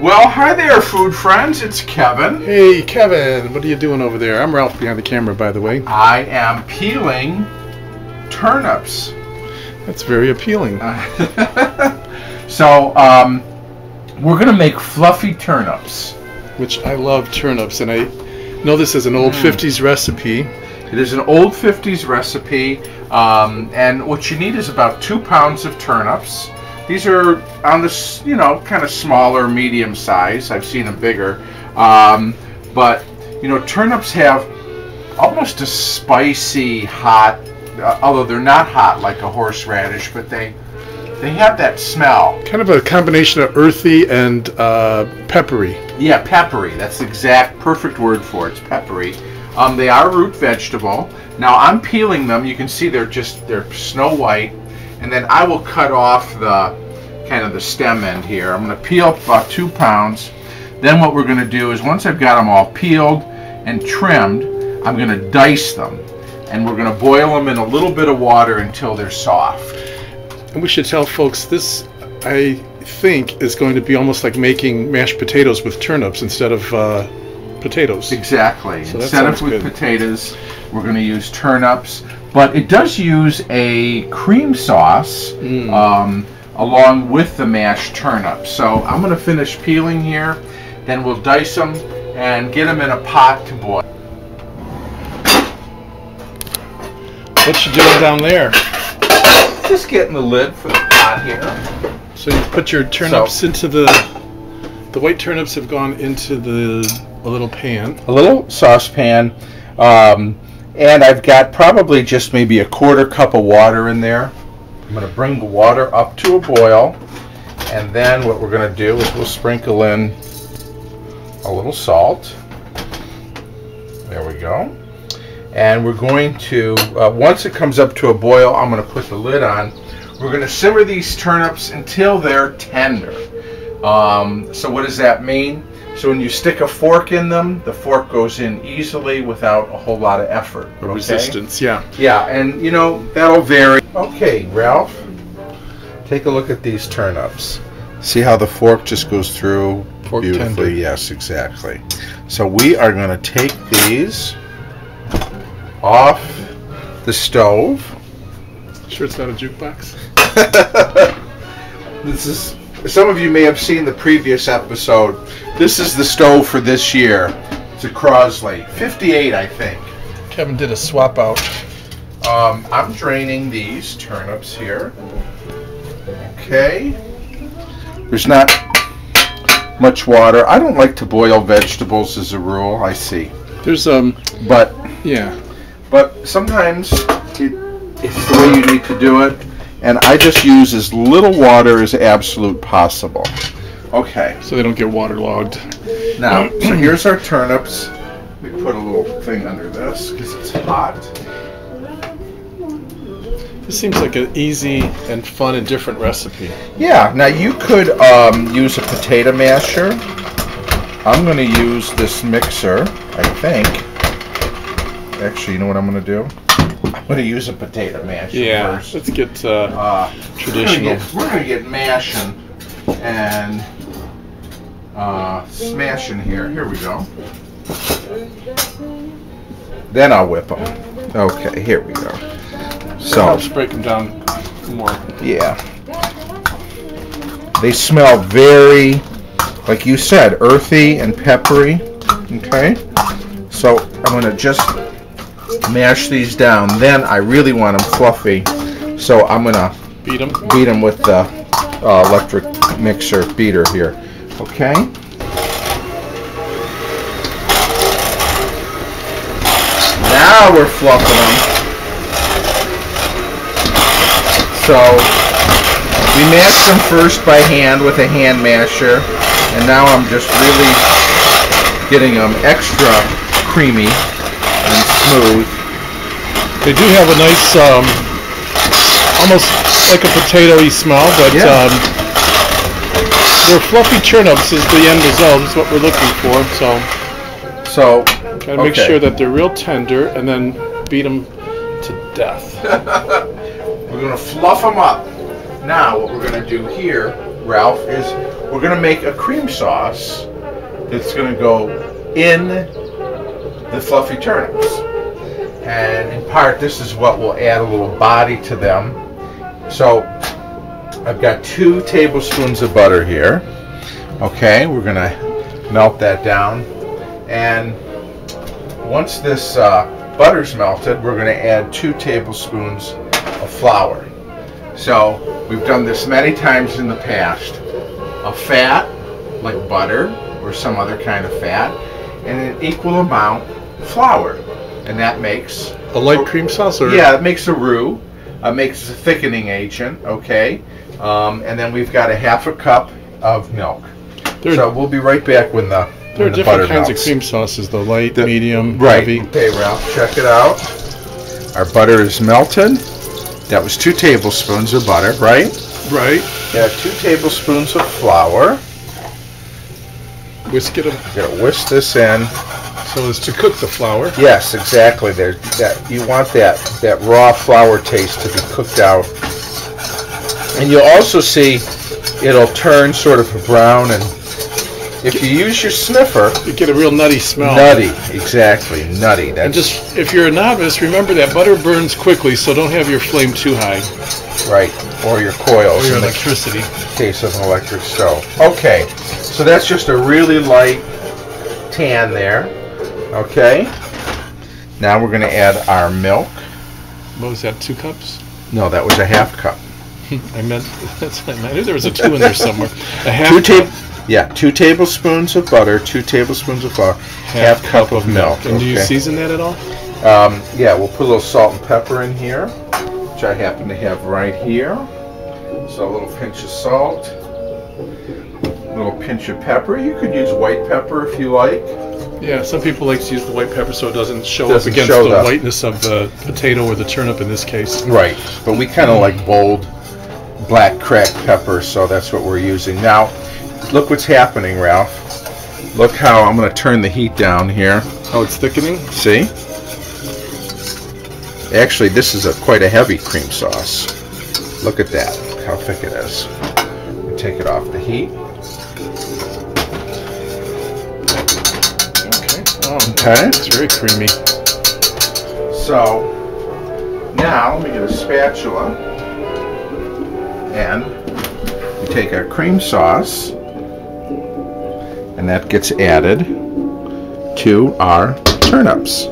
Well, hi there, food friends. It's Kevin. Hey, Kevin. What are you doing over there? I'm Ralph behind the camera, by the way. I am peeling turnips. That's very appealing. So, we're going to make fluffy turnips. Which I love turnips, and I know this is an old 50s recipe. It is an old 50s recipe, and what you need is about 2 pounds of turnips. These are on the, kind of smaller, medium size. I've seen them bigger. But, turnips have almost a spicy, hot, although they're not hot like a horseradish, but they have that smell. Kind of a combination of earthy and peppery. Yeah, peppery. That's the exact perfect word for it. It's peppery. They are a root vegetable. Now I'm peeling them. You can see they're snow white. And then I will cut off the stem end here. I'm going to peel about 2 pounds. Then what we're going to do is once I've got them all peeled and trimmed, I'm going to dice them. And we're going to boil them in a little bit of water until they're soft. And we should tell folks this, I think, is going to be almost like making mashed potatoes with turnips instead of potatoes. Exactly. So instead of with potatoes, we're going to use turnips. But it does use a cream sauce along with the mashed turnips. So I'm going to finish peeling here, then we'll dice them and get them in a pot to boil. What you doing down there? Just getting the lid for the pot here. So you put your turnips into the white turnips have gone into a little pan. A little saucepan. And I've got probably just maybe a 1/4 cup of water in there. I'm going to bring the water up to a boil, and then what we're going to do is we'll sprinkle in a little salt. There we go. And we're going to, once it comes up to a boil, I'm going to put the lid on. We're going to simmer these turnips until they're tender. So what does that mean? So when you stick a fork in them, the fork goes in easily without a whole lot of effort. Okay? Resistance, yeah. Yeah, and that'll vary. Okay, Ralph, take a look at these turnips. See how the fork just goes through beautifully? Tender. Yes, exactly. So we are going to take these off the stove. Sure it's not a jukebox? This is, some of you may have seen the previous episode. This is the stove for this year. It's a Crosley 58, I think. Kevin did a swap out. I'm draining these turnips here. Okay. There's not much water. I don't like to boil vegetables as a rule. I see. There's but yeah. But sometimes it's the way you need to do it, and I just use as little water as absolute possible. Okay. So they don't get waterlogged. Now, so here's our turnips. We put a little thing under this because it's hot. This seems like an easy and fun and different recipe. Yeah. Now you could use a potato masher. I'm going to use this mixer, I think. Actually, you know what I'm going to do? I'm going to use a potato masher first. Let's get traditional. We're going to get mashing and smashing here. Here we go. Then I'll whip them. Okay, here we go. So helps break them down more. Yeah. They smell very, like you said, earthy and peppery. Okay. So I'm going to just mash these down. Then I really want them fluffy. So I'm going to beat them with the electric mixer beater here. Okay. Now we're fluffing them. So we mash them first by hand with a hand masher, and now I'm just really getting them extra creamy and smooth. They do have a nice, almost like a potato-y smell, but they're fluffy turnips is the end result, is what we're looking for. So gotta make sure that they're real tender, and then beat them to death. We're going to fluff them up. Now what we're going to do here, Ralph, is we're going to make a cream sauce that's going to go in the fluffy turnips. And in part, this is what will add a little body to them. So I've got 2 tablespoons of butter here. Okay, we're going to melt that down. And once this butter's melted, we're going to add 2 tablespoons of flour. So we've done this many times in the past. A fat, like butter or some other kind of fat, and an equal amount flour. And that makes a light cream sauce? Or? Yeah, it makes a roux. It makes a thickening agent, okay? And then we've got a 1/2 cup of milk. So we'll be right back when the There are different kinds of cream sauces, the light, medium, right. heavy. Okay, Ralph, check it out. Our butter is melted. That was 2 tablespoons of butter, right? Right. Yeah, 2 tablespoons of flour. Whisk it. We're going to whisk this in. So as to cook the flour. Yes, exactly. You want that raw flour taste to be cooked out. And you'll also see it'll turn sort of brown, and if you use your sniffer, you get a real nutty smell. Nutty, exactly, nutty. And just, if you're a novice, remember that butter burns quickly, so don't have your flame too high. Right, or your coils. Or your electricity. In the case of an electric stove. Okay, so that's just a really light tan there. Okay, now we're going to add our milk. What was that, 2 cups? No, that was a 1/2 cup. I knew there was a 2 in there somewhere. A 1/2 cup. Yeah, 2 tablespoons of butter, 2 tablespoons of flour, 1/2 cup of milk. And do you season that at all? Yeah, we'll put a little salt and pepper in here, which I happen to have right here. So a little pinch of salt, a little pinch of pepper. You could use white pepper if you like. Yeah, some people like to use the white pepper so it doesn't show up against the whiteness of the potato or the turnip in this case. Right, but we kind of like bold black cracked pepper, so that's what we're using. Now, look what's happening, Ralph. Look how I'm going to turn the heat down here. Oh, it's thickening? See? Actually, this is quite a heavy cream sauce. Look at that. Look how thick it is. We take it off the heat. Okay. It's very creamy. So, now let me get a spatula. And we take our cream sauce, and that gets added to our turnips.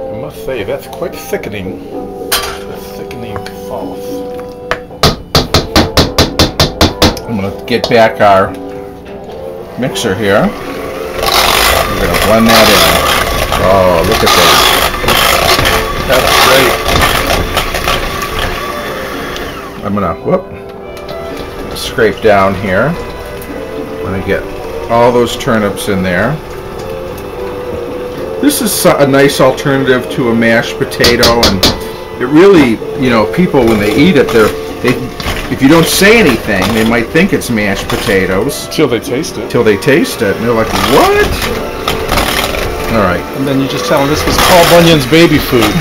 I must say, that's quite thickening. A thickening sauce. I'm going to get back our mixer here. We're going to blend that in. Oh, look at this. That's great. I'm gonna scrape down here. I'm gonna get all those turnips in there. This is a nice alternative to a mashed potato, and it really, you know, people when they eat it, if you don't say anything, they might think it's mashed potatoes. Till they taste it. Till they taste it, and they're like, what? All right. And then you just tell them this was Paul Bunyan's baby food.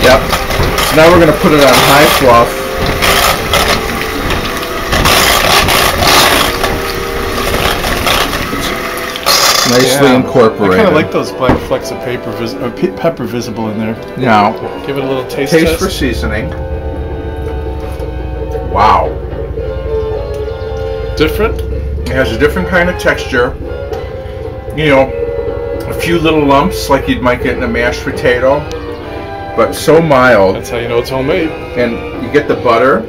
Yep. So now we're going to put it on high fluff. It's nicely incorporated. I kind of like those black flecks of pepper visible in there. Now, give it a little taste for seasoning. Wow. Different? It has a different kind of texture. You know, a few little lumps like you might get in a mashed potato, but so mild. That's how you know it's homemade. And you get the butter.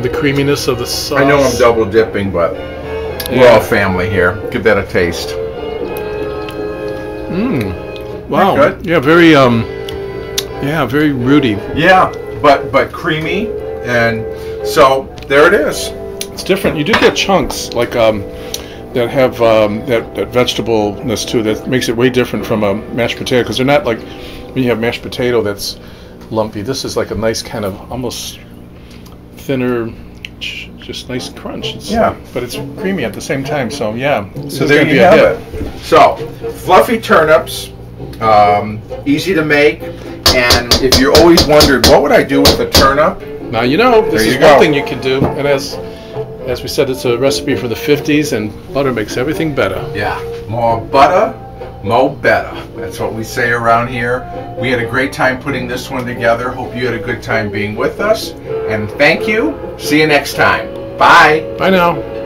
The creaminess of the sauce. I know I'm double dipping, but we're all family here. Give that a taste. Mmm. Wow. Good? Yeah, very very rooty. Yeah, but creamy, and so there it is. It's different. You do get chunks like that have that vegetableness too. That makes it way different from a mashed potato, because they're not like when you have mashed potato that's lumpy. This is like a nice kind of almost thinner, just nice crunch. But it's creamy at the same time. So yeah. So there you have it. So fluffy turnips easy to make. And if you always wondered, what would I do with a turnip? Now you know, this There is you one go. thing you can do. And as we said, it's a recipe for the 50s, and butter makes everything better. Yeah, more butter, mo better. That's what we say around here. We had a great time putting this one together. Hope you had a good time being with us. And thank you. See you next time. Bye. Bye now.